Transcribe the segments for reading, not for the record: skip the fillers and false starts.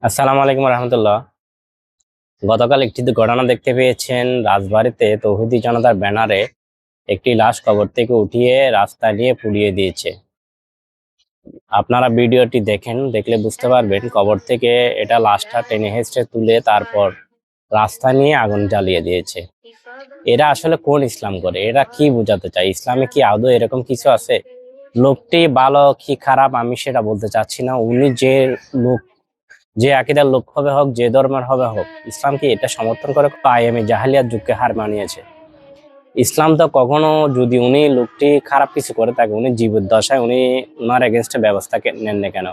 আসসালামু আলাইকুম রহমতুল্লাহ। গতকাল একটি ঘটনা দেখতে পেয়েছেন, রাজবাড়ীতে তৌহিদি জনতার ব্যানারে একটি লাশ কবর থেকে উঠিয়ে রাস্তা নিয়ে পুড়িয়ে দিয়েছে। আপনারা ভিডিওটি দেখেন, দেখলে বুঝতে পারবেন কবর থেকে এটা লাশটা টেনে হেঁচড়ে তুলে তারপর রাস্তা নিয়ে আগুন জ্বালিয়ে দিয়েছে। এরা আসলে কোন ইসলাম করে? এরা কি বোঝাতে চায়? ইসলামে কি আদৌ এরকম কিছু আছে? লোকটি ভালো কি খারাপ আমি সেটা বলতে চাচ্ছি না। উনি যে লোক, যে আকীদার লোক হবে হোক, যে ধর্মের হবে হোক, ইসলাম কি এটা সমর্থন করে? আইএমএ জাহেলিয়াত যুগকে হার মানিয়েছে। ইসলাম তো কখনো, যদি উনি লোকটি খারাপ কিছু করে থাকে, উনি জীবদ্দশায় উনি ওনার এগেনস্টে ব্যবস্থা নেন না কেন?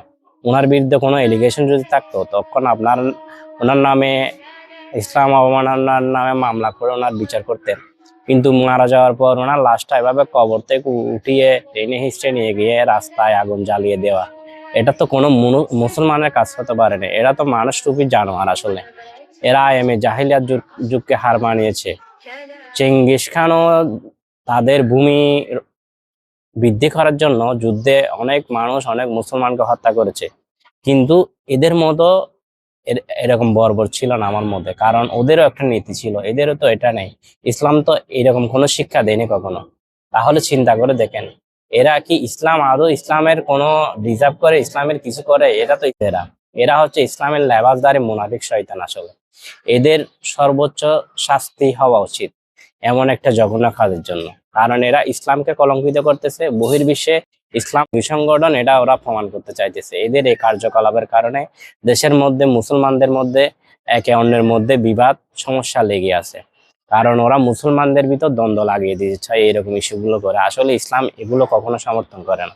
ওনার বিরুদ্ধে কোনো এলিগেশন যদি থাকতো তখন আপনার ওনার নামে, ইসলাম অবমাননার নামে মামলা করে ওনার বিচার করতেন। কিন্তু মারা যাওয়ার পর ওনার লাশটা এভাবে কবর থেকে উঠিয়ে টেনে হিস্টে নিয়ে গিয়ে রাস্তায় আগুন জ্বালিয়ে দেওয়া, এটা তো কোনো মুসলমানের কাজ হতে পারে না। এরা তো মানুষ রূপী জানোয়ার আসলে। এরা আইএমএ জাহিলিয়াত যুগকে হার মানিয়েছে। চেঙ্গিস খানও তাদের ভূমি বৃদ্ধি করার জন্য যুদ্ধে অনেক মানুষ, অনেক মুসলমানকে হত্যা করেছে। কিন্তু এদের মতো এরকম বর্বর ছিল না আমার মধ্যে, কারণ ওদেরও একটা নীতি ছিল, এদেরও তো এটা নেই। ইসলাম তো এরকম কোনো শিক্ষা দেয়নি কখনো। তাহলে চিন্তা করে দেখেন, এরা কি ইসলাম আদৌ ইসলামের কোনো ডিজার্ভ করে, ইসলামের কিছু করে? এটা তো এরা এরা হচ্ছে ইসলামের লেবাসদারি মুনাফিক শয়তান আসলে। এদের সর্বোচ্চ শাস্তি হওয়া উচিত এমন একটা জঘন্য কাজের জন্য, কারণ এরা ইসলামকে কলঙ্কিত করতেছে। বহির্বিশ্বে ইসলাম বিসংগঠন, এটা ওরা প্রমাণ করতে চাইতেছে। এদের এই কার্যকলাপের কারণে দেশের মধ্যে, মুসলমানদের মধ্যে একে অন্যের মধ্যে বিবাদ সমস্যা লেগে আছে। কারণ ওরা মুসলমানদের ভিতর দ্বন্দ্ব লাগিয়ে দিতে চায় এরকম ইস্যুগুলো করে। আসলে ইসলাম এগুলো কখনো সমর্থন করে না।